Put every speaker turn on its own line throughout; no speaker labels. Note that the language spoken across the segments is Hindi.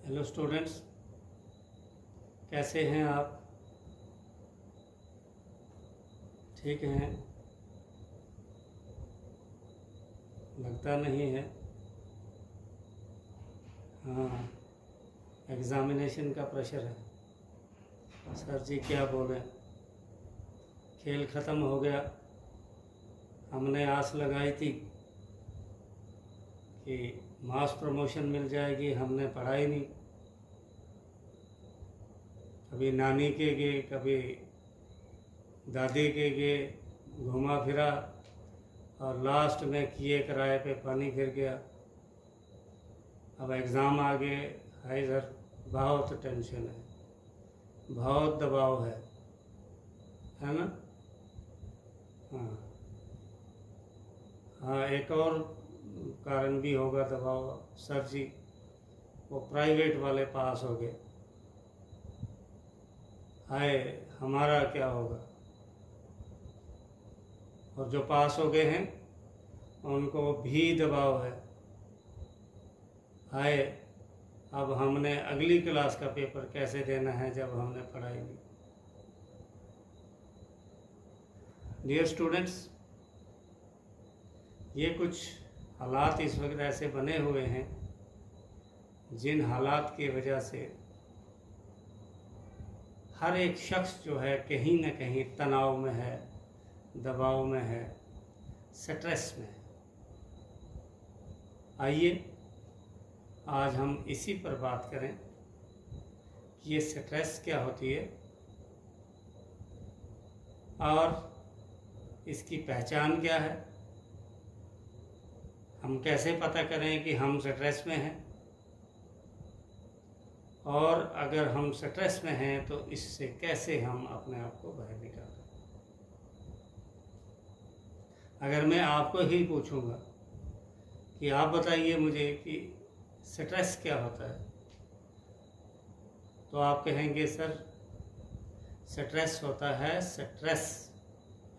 हेलो स्टूडेंट्स, कैसे हैं आप? ठीक हैं? लगता नहीं है। हाँ, एग्ज़ामिनेशन का प्रेशर है। सर जी क्या बोलें, खेल ख़त्म हो गया। हमने आस लगाई थी कि मास प्रमोशन मिल जाएगी, हमने पढ़ाई नहीं। कभी नानी के गए, कभी दादी के गए, घुमा फिरा और लास्ट में किए किराए पे पानी गिर गया। अब एग्ज़ाम आ गए। हाय सर, बहुत टेंशन है, बहुत दबाव है ना? हाँ हाँ, एक और कारण भी होगा दबाव। सर जी वो प्राइवेट वाले पास हो गए, हाय हमारा क्या होगा? और जो पास हो गए हैं उनको भी दबाव है, हाय अब हमने अगली क्लास का पेपर कैसे देना है जब हमने पढ़ाई नहीं। डियर स्टूडेंट्स, ये कुछ हालात इस वक्त ऐसे बने हुए हैं जिन हालात की वजह से हर एक शख्स जो है कहीं न कहीं तनाव में है, दबाव में है, स्ट्रेस में है। आइए आज हम इसी पर बात करें कि ये स्ट्रेस क्या होती है और इसकी पहचान क्या है। हम कैसे पता करें कि हम स्ट्रेस में हैं, और अगर हम स्ट्रेस में हैं तो इससे कैसे हम अपने आप को बाहर निकालें। अगर मैं आपको ही पूछूंगा कि आप बताइए मुझे कि स्ट्रेस क्या होता है, तो आप कहेंगे सर स्ट्रेस होता है स्ट्रेस,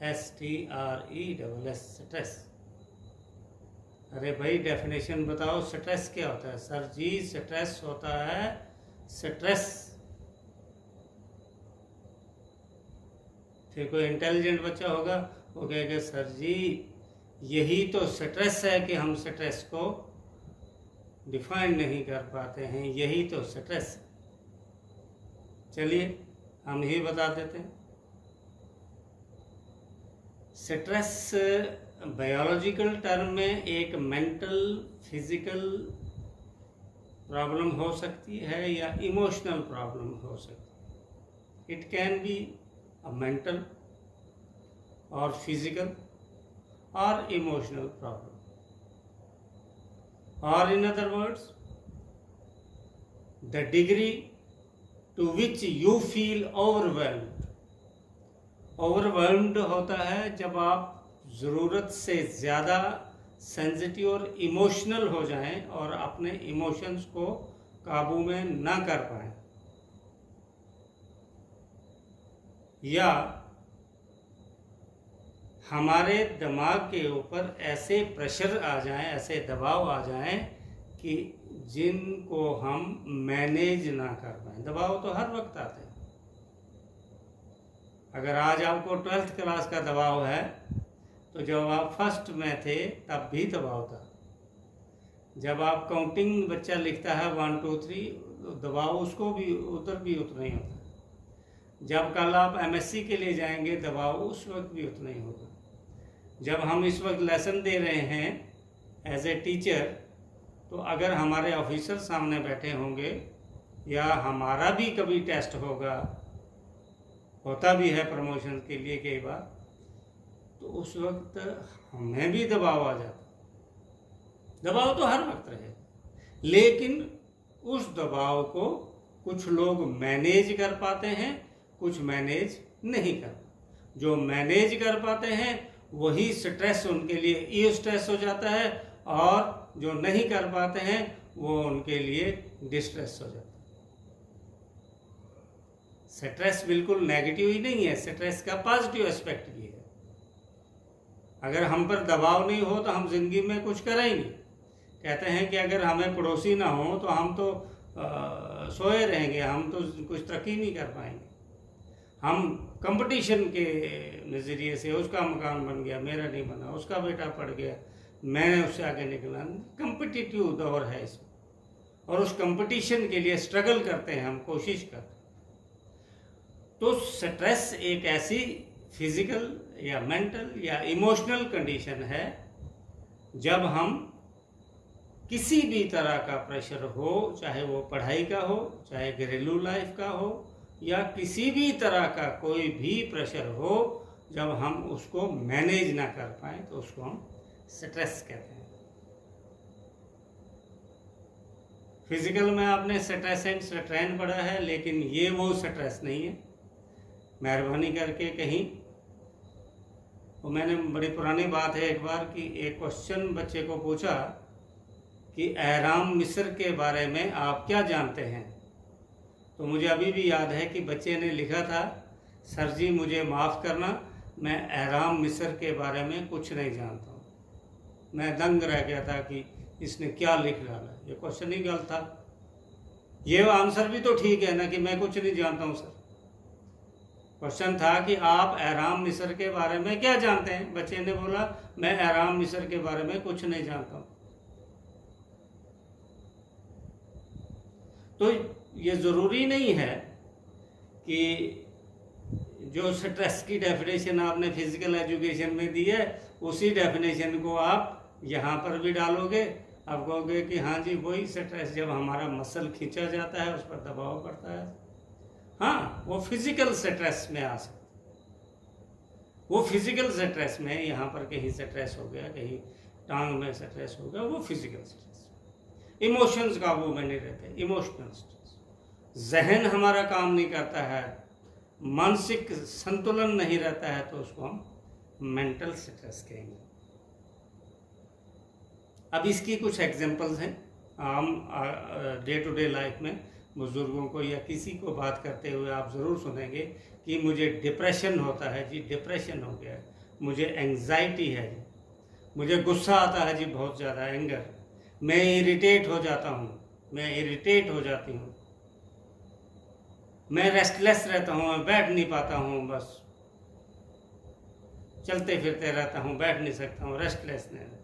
STRESS, स्ट्रेस। अरे भाई डेफिनेशन बताओ, स्ट्रेस क्या होता है? सर जी स्ट्रेस होता है स्ट्रेस। फिर कोई इंटेलिजेंट बच्चा होगा वो कहेगा सर जी यही तो स्ट्रेस है कि हम स्ट्रेस को डिफाइन नहीं कर पाते हैं, यही तो स्ट्रेस है। चलिए हम ही बता देते हैं। स्ट्रेस बायोलॉजिकल टर्म में एक मेंटल फिजिकल प्रॉब्लम हो सकती है या इमोशनल प्रॉब्लम हो सकती है। It can be a mental और फिजिकल और इमोशनल प्रॉब्लम, और in other words the degree to which you feel overwhelmed। overwhelmed होता है जब आप ज़रूरत से ज़्यादा सेंसिटिव और इमोशनल हो जाएं और अपने इमोशंस को काबू में ना कर पाएं, या हमारे दिमाग के ऊपर ऐसे प्रेशर आ जाएं, ऐसे दबाव आ जाएं कि जिनको हम मैनेज ना कर पाएं। दबाव तो हर वक्त आते हैं। अगर आज आपको 12th क्लास का दबाव है तो जब आप फर्स्ट में थे तब भी दबाव था। जब आप काउंटिंग बच्चा लिखता है 1 2 3, दबाव उसको भी उधर भी उतना ही होता है। जब कल आप MSc के लिए जाएंगे दबाव उस वक्त भी उतना ही होगा। जब हम इस वक्त लेसन दे रहे हैं एज ए टीचर, तो अगर हमारे ऑफिसर सामने बैठे होंगे या हमारा भी कभी टेस्ट होगा, होता भी है प्रमोशन के लिए कई बार, तो उस वक्त हमें भी दबाव आ जाता। दबाव तो हर वक्त रहे, लेकिन उस दबाव को कुछ लोग मैनेज कर पाते हैं, कुछ मैनेज नहीं कर पाते। जो मैनेज कर पाते हैं वही स्ट्रेस उनके लिए ई स्ट्रेस हो जाता है, और जो नहीं कर पाते हैं वो उनके लिए डिस्ट्रेस हो जाता है। स्ट्रेस बिल्कुल नेगेटिव ही नहीं है, स्ट्रेस का पॉजिटिव एस्पेक्ट भी है। अगर हम पर दबाव नहीं हो तो हम जिंदगी में कुछ करें ही नहीं। कहते हैं कि अगर हमें पड़ोसी ना हो तो हम तो सोए रहेंगे, हम तो कुछ तरक्की नहीं कर पाएंगे। हम कंपटीशन के नज़रिए से, उसका मकान बन गया, मेरा नहीं बना, उसका बेटा पढ़ गया, मैं उससे आगे निकला, कंपिटिटिव दौर है इसमें, और उस कंपटीशन के लिए स्ट्रगल करते हैं, हम कोशिश करते हैं। तो स्ट्रेस एक ऐसी फिजिकल या मेंटल या इमोशनल कंडीशन है जब हम किसी भी तरह का प्रेशर हो, चाहे वो पढ़ाई का हो, चाहे घरेलू लाइफ का हो, या किसी भी तरह का कोई भी प्रेशर हो, जब हम उसको मैनेज ना कर पाए तो उसको हम स्ट्रेस कहते हैं। फिजिकल में आपने स्ट्रेस एंड स्ट्रेन पढ़ा है, लेकिन ये वो स्ट्रेस नहीं है। मेहरबानी करके कहीं, वो मैंने बड़ी पुरानी बात है, एक बार कि एक क्वेश्चन बच्चे को पूछा कि एहराम मिस्र के बारे में आप क्या जानते हैं, तो मुझे अभी भी याद है कि बच्चे ने लिखा था, सर जी मुझे माफ़ करना, मैं एहराम मिस्र के बारे में कुछ नहीं जानता हूँ। मैं दंग रह गया था कि इसने क्या लिख डाला, ये क्वेश्चन ही गलत था। ये आंसर भी तो ठीक है ना कि मैं कुछ नहीं जानता हूँ सर। क्वेश्चन था कि आप एहराम मिस्र के बारे में क्या जानते हैं। बच्चे ने बोला मैं एहराम मिस्र के बारे में कुछ नहीं जानता हूँ। तो ये ज़रूरी नहीं है कि जो स्ट्रेस की डेफिनेशन आपने फिजिकल एजुकेशन में दी है उसी डेफिनेशन को आप यहाँ पर भी डालोगे। आप कहोगे कि हाँ जी वही स्ट्रेस, जब हमारा मसल खींचा जाता है, उस पर दबाव पड़ता है। हाँ, वो फिजिकल स्ट्रेस में आ सकता है। वो फिजिकल स्ट्रेस में यहाँ पर कहीं स्ट्रेस हो गया, कहीं टांग में स्ट्रेस हो गया, वो फिजिकल स्ट्रेस। इमोशंस काबू में नहीं रहते, इमोशनल स्ट्रेस। जहन हमारा काम नहीं करता है, मानसिक संतुलन नहीं रहता है, तो उसको हम मेंटल स्ट्रेस कहेंगे। अब इसकी कुछ एग्जांपल्स हैं। हम डे टू डे लाइफ में बुजुर्गों को या किसी को बात करते हुए आप ज़रूर सुनेंगे कि मुझे डिप्रेशन होता है जी, डिप्रेशन हो गया है, मुझे एंग्जाइटी है जी, मुझे गुस्सा आता है जी, बहुत ज़्यादा एंगर, मैं इरिटेट हो जाता हूँ, मैं इरिटेट हो जाती हूँ, मैं रेस्टलेस रहता हूँ, मैं बैठ नहीं पाता हूँ, बस चलते फिरते रहता हूँ, बैठ नहीं सकता हूँ, रेस्टलेसनेस।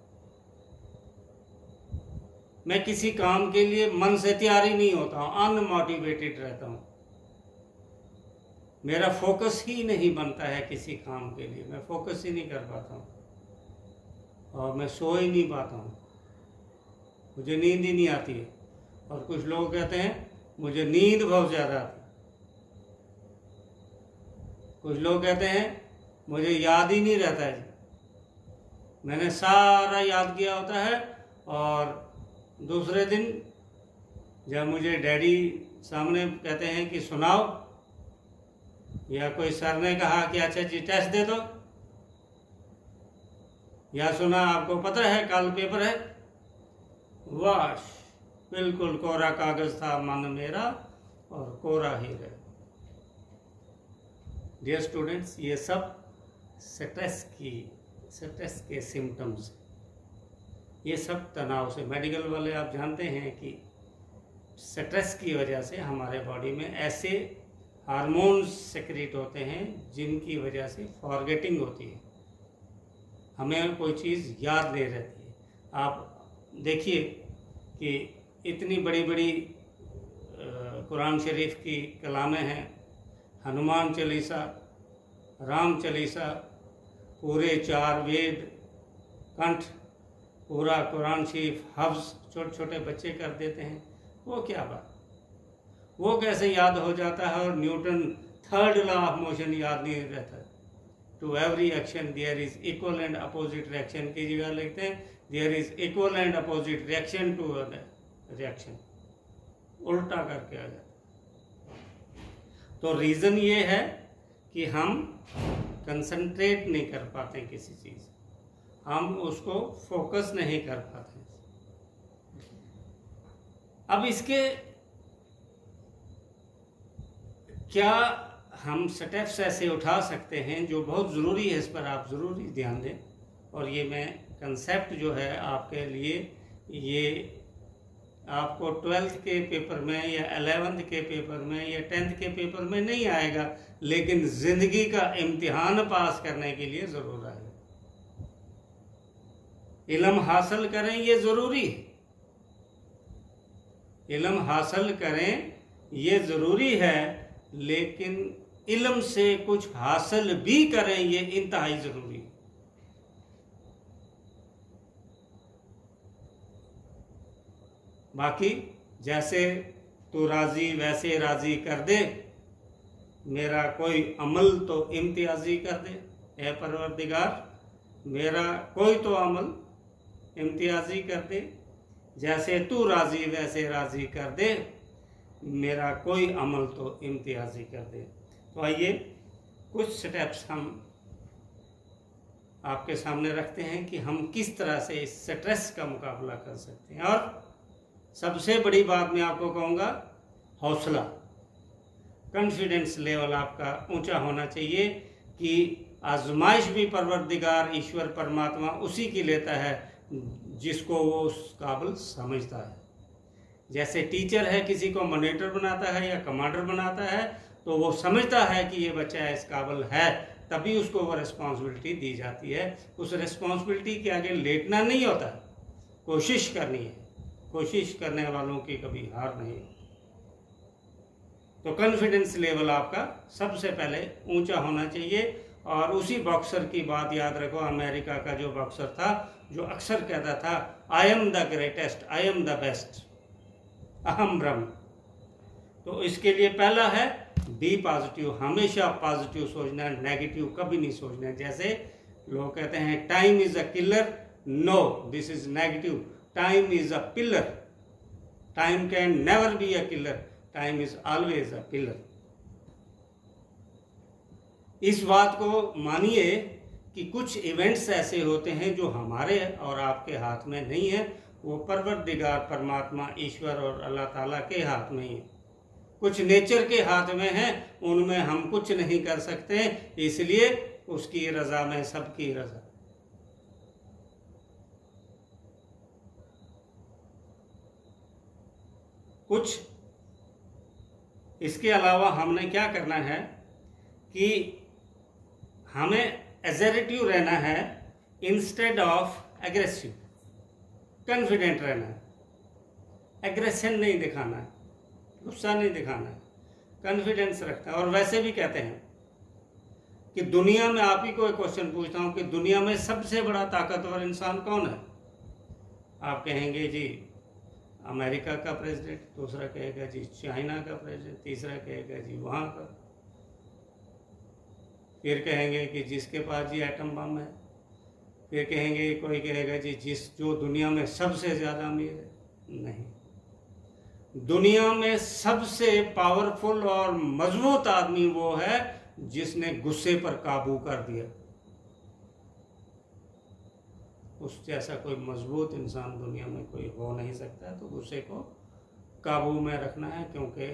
मैं किसी काम के लिए मन से तैयार ही नहीं होता हूँ, अनमोटिवेटेड रहता हूँ, मेरा फोकस ही नहीं बनता है किसी काम के लिए, मैं फोकस ही नहीं कर पाता हूँ, और मैं सो ही नहीं पाता हूँ, मुझे नींद ही नहीं आती है। और कुछ लोग कहते हैं मुझे नींद बहुत ज़्यादा आती है, कुछ लोग कहते हैं मुझे याद ही नहीं रहता है, मैंने सारा याद किया होता है, और दूसरे दिन जब मुझे डैडी सामने कहते हैं कि सुनाओ, या कोई सर ने कहा कि अच्छा जी टेस्ट दे दो, या सुना आपको पता है कल पेपर है, वाश बिल्कुल कोरा कागज था मन मेरा और कोरा ही रहे। डियर स्टूडेंट्स, ये सब स्ट्रेस के सिम्टम्स, ये सब तनाव से। मेडिकल वाले आप जानते हैं कि स्ट्रेस की वजह से हमारे बॉडी में ऐसे हार्मोन्स सेक्रेट होते हैं जिनकी वजह से फॉरगेटिंग होती है, हमें कोई चीज़ याद नहीं रहती है। आप देखिए कि इतनी बड़ी बड़ी कुरान शरीफ की कलामें हैं, हनुमान चालीसा, राम चालीसा, पूरे 4 वेद कंठ, पूरा कुरान शरीफ हफ्ज़ छोटे छोटे बच्चे कर देते हैं। वो क्या बात, वो कैसे याद हो जाता है? और Newton 3rd law of motion याद नहीं रहता। To every action there is equal and opposite reaction की जगह लिखते हैं there is equal and opposite reaction to reaction, उल्टा करके आ जाता। तो रीज़न ये है कि हम कंसंट्रेट नहीं कर पाते किसी चीज़, हम उसको फोकस नहीं कर पाते। अब इसके क्या हम स्टेप्स ऐसे उठा सकते हैं जो बहुत ज़रूरी है, इस पर आप ज़रूरी ध्यान दें। और ये मैं कंसेप्ट जो है आपके लिए ये आपको 12th के पेपर में या 11th के पेपर में या 10th के पेपर में नहीं आएगा, लेकिन ज़िंदगी का इम्तिहान पास करने के लिए ज़रूर आएगा। इल्म हासिल करें ये ज़रूरी है, इल्म हासिल करें ये ज़रूरी है, लेकिन इल्म से कुछ हासिल भी करें ये इंतहाई ज़रूरी है। बाकी जैसे तू राज़ी वैसे राज़ी कर दे, मेरा कोई अमल तो इम्तियाज़ी कर दे। ए परवरदिगार, मेरा कोई तो अमल इम्तियाज़ी कर दे, जैसे तू राज़ी वैसे राज़ी कर दे, मेरा कोई अमल तो इम्तियाज़ी कर दे। तो आइए कुछ स्टेप्स हम आपके सामने रखते हैं कि हम किस तरह से इस स्ट्रेस का मुकाबला कर सकते हैं। और सबसे बड़ी बात मैं आपको कहूँगा, हौसला, कॉन्फिडेंस लेवल आपका ऊंचा होना चाहिए कि आजमाइश भी परवरदिगार ईश्वर परमात्मा उसी की लेता है जिसको वो उस काबिल समझता है। जैसे टीचर है किसी को मॉनिटर बनाता है या कमांडर बनाता है, तो वो समझता है कि ये बच्चा इस काबिल है, तभी उसको वो रिस्पॉन्सिबिलिटी दी जाती है। उस रिस्पॉन्सिबिलिटी के आगे लेटना नहीं होता, कोशिश करनी है, कोशिश करने वालों की कभी हार नहीं। तो कॉन्फिडेंस लेवल आपका सबसे पहले ऊंचा होना चाहिए। और उसी बॉक्सर की बात याद रखो, अमेरिका का जो बॉक्सर था, जो अक्सर कहता था I am the greatest, I am the best, अहम ब्रह्म। तो इसके लिए पहला है बी पॉजिटिव, हमेशा पॉजिटिव सोचना, नेगेटिव कभी नहीं सोचना। जैसे लोग कहते हैं time is a killer, no this is negative, time is a pillar, time can never be a killer, time is always a pillar. इस बात को मानिए कि कुछ इवेंट्स ऐसे होते हैं जो हमारे और आपके हाथ में नहीं है, वो परवरदिगार परमात्मा ईश्वर और अल्लाह ताला के हाथ में ही है। कुछ नेचर के हाथ में है, उनमें हम कुछ नहीं कर सकते, इसलिए उसकी रज़ा में सबकी रज़ा। कुछ इसके अलावा हमने क्या करना है कि हमें एजरेटिव रहना है इंस्टेड ऑफ एग्रेसिव, कॉन्फिडेंट रहना है, एग्रेशन नहीं दिखाना है, गुस्सा नहीं दिखाना है, कॉन्फिडेंस रखना है। और वैसे भी कहते हैं कि दुनिया में, आप ही को एक क्वेश्चन पूछता हूँ कि दुनिया में सबसे बड़ा ताकतवर इंसान कौन है? आप कहेंगे जी अमेरिका का प्रेसिडेंट, दूसरा कहेगा जी चाइना का प्रेसिडेंट, तीसरा कहेगा जी वहाँ का, फिर कहेंगे कि जिसके पास जी एटम बम है, फिर कहेंगे, कोई कहेगा जी जो दुनिया में सबसे ज़्यादा अमीर है। नहीं, दुनिया में सबसे पावरफुल और मजबूत आदमी वो है जिसने गुस्से पर काबू कर दिया। उस जैसा कोई मजबूत इंसान दुनिया में कोई हो नहीं सकता। तो गुस्से को काबू में रखना है, क्योंकि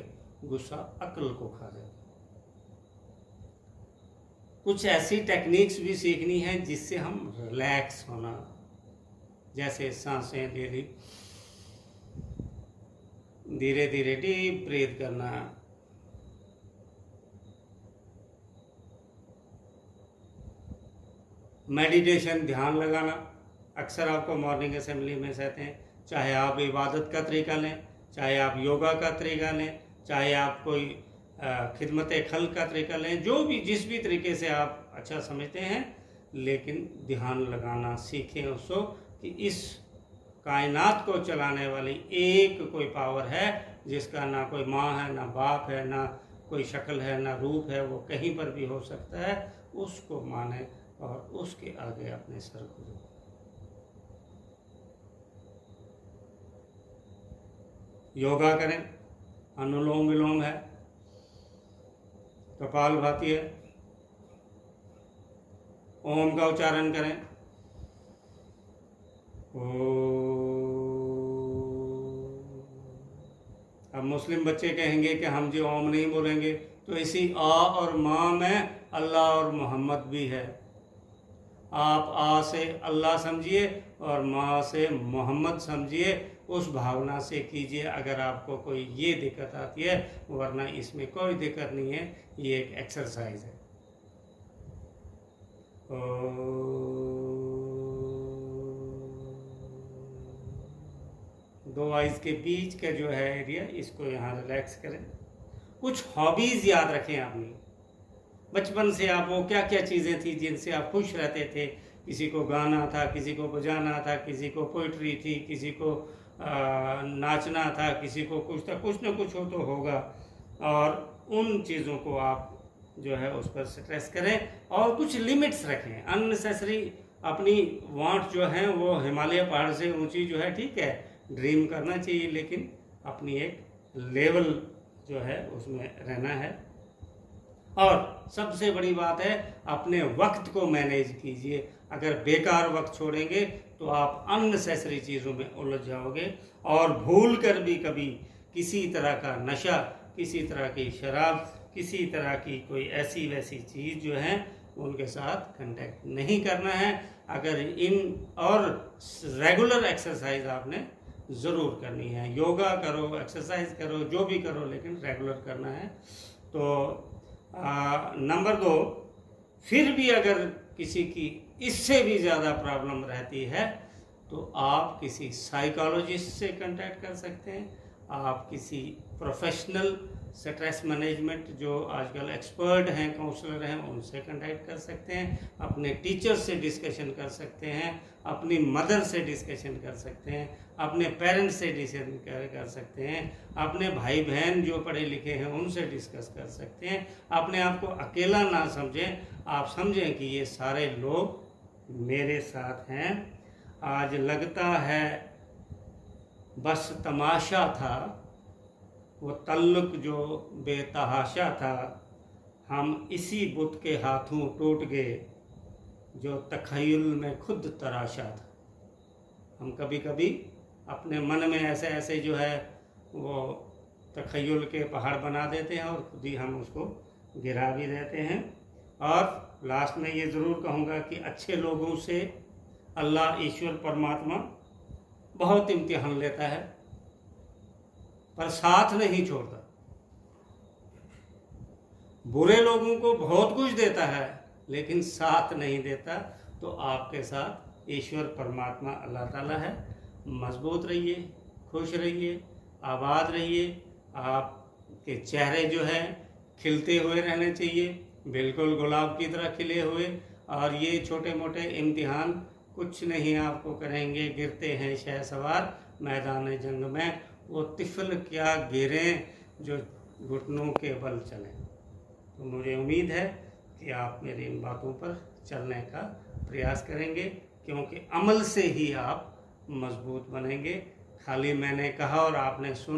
गुस्सा अक्ल को खा जाता है। कुछ ऐसी टेक्निक्स भी सीखनी है जिससे हम रिलैक्स होना, जैसे सांसें धीरे धीरे डीप ब्रीथ करना, मेडिटेशन, ध्यान लगाना। अक्सर आपको मॉर्निंग असेंबली में कहते हैं, चाहे आप इबादत का तरीका लें, चाहे आप योगा का तरीका लें, चाहे आप कोई खिदमत खल्क का तरीका लें, जो भी जिस भी तरीके से आप अच्छा समझते हैं, लेकिन ध्यान लगाना सीखें उसको कि इस कायनात को चलाने वाली एक कोई पावर है जिसका ना कोई माँ है, ना बाप है, ना कोई शक्ल है, ना रूप है, वो कहीं पर भी हो सकता है। उसको माने और उसके आगे अपने सर को दो। योगा करें, अनुलोम विलोम है, कपालभाति है, ओम का उच्चारण करें, अब मुस्लिम बच्चे कहेंगे कि हम जी ओम नहीं बोलेंगे, तो इसी आ और माँ में अल्लाह और मोहम्मद भी है। आप आ से अल्लाह समझिए और माँ से मोहम्मद समझिए, उस भावना से कीजिए अगर आपको कोई ये दिक्कत आती है, वरना इसमें कोई दिक्कत नहीं है, ये एक एक्सरसाइज है। दो आइज के बीच का जो है एरिया, इसको यहाँ रिलैक्स करें। कुछ हॉबीज़ याद रखें अपनी। बचपन से आप वो क्या क्या चीज़ें थी जिनसे आप खुश रहते थे। किसी को गाना था, किसी को बजाना था, किसी को पोइट्री थी, किसी को नाचना था, किसी को कुछ था, कुछ ना कुछ हो तो होगा। और उन चीज़ों को आप जो है उस पर स्ट्रेस करें और कुछ लिमिट्स रखें। अननेसेसरी अपनी वांट जो है वो हिमालय पहाड़ से ऊंची जो है, ठीक है, ड्रीम करना चाहिए, लेकिन अपनी एक लेवल जो है उसमें रहना है। और सबसे बड़ी बात है, अपने वक्त को मैनेज कीजिए। अगर बेकार वक्त छोड़ेंगे तो आप अननेसेसरी चीज़ों में उलझ जाओगे और भूल कर भी कभी किसी तरह का नशा, किसी तरह की शराब, किसी तरह की कोई ऐसी वैसी चीज़ जो है उनके साथ कांटेक्ट नहीं करना है। अगर इन और रेगुलर एक्सरसाइज आपने ज़रूर करनी है। योगा करो, एक्सरसाइज करो, जो भी करो, लेकिन रेगुलर करना है। तो नंबर 2, फिर भी अगर किसी की इससे भी ज़्यादा प्रॉब्लम रहती है तो आप किसी साइकोलॉजिस्ट से कांटेक्ट कर सकते हैं। आप किसी प्रोफेशनल स्ट्रेस मैनेजमेंट जो आजकल एक्सपर्ट हैं, काउंसलर हैं, उनसे कांटेक्ट कर सकते हैं। अपने टीचर से डिस्कशन कर सकते हैं, अपनी मदर से डिस्कशन कर सकते हैं, अपने पेरेंट्स से डिस्कशन कर सकते हैं, अपने भाई बहन जो पढ़े लिखे हैं उनसे डिस्कस कर सकते हैं। अपने आप को अकेला ना समझें, आप समझें कि ये सारे लोग मेरे साथ हैं। आज लगता है बस तमाशा था, वो तल्लुक जो बेतहाशा था, हम इसी बुत के हाथों टूट गए जो तखय्युल में खुद तराशा था। हम कभी कभी अपने मन में ऐसे ऐसे जो है वो तखय्युल के पहाड़ बना देते हैं और खुद ही हम उसको गिरा भी देते हैं। और लास्ट में ये ज़रूर कहूँगा कि अच्छे लोगों से अल्लाह, ईश्वर, परमात्मा बहुत इम्तिहान लेता है पर साथ नहीं छोड़ता। बुरे लोगों को बहुत कुछ देता है लेकिन साथ नहीं देता। तो आपके साथ ईश्वर, परमात्मा, अल्लाह ताला है। मजबूत रहिए, खुश रहिए, आबाद रहिए। आपके चेहरे जो है खिलते हुए रहने चाहिए, बिल्कुल गुलाब की तरह खिले हुए। और ये छोटे मोटे इम्तिहान कुछ नहीं आपको करेंगे। गिरते हैं शहसवार मैदान जंग में, वो तिफल क्या गिरें जो घुटनों के बल चलें। तो मुझे उम्मीद है कि आप मेरी इन बातों पर चलने का प्रयास करेंगे, क्योंकि अमल से ही आप मजबूत बनेंगे। खाली मैंने कहा और आपने सुन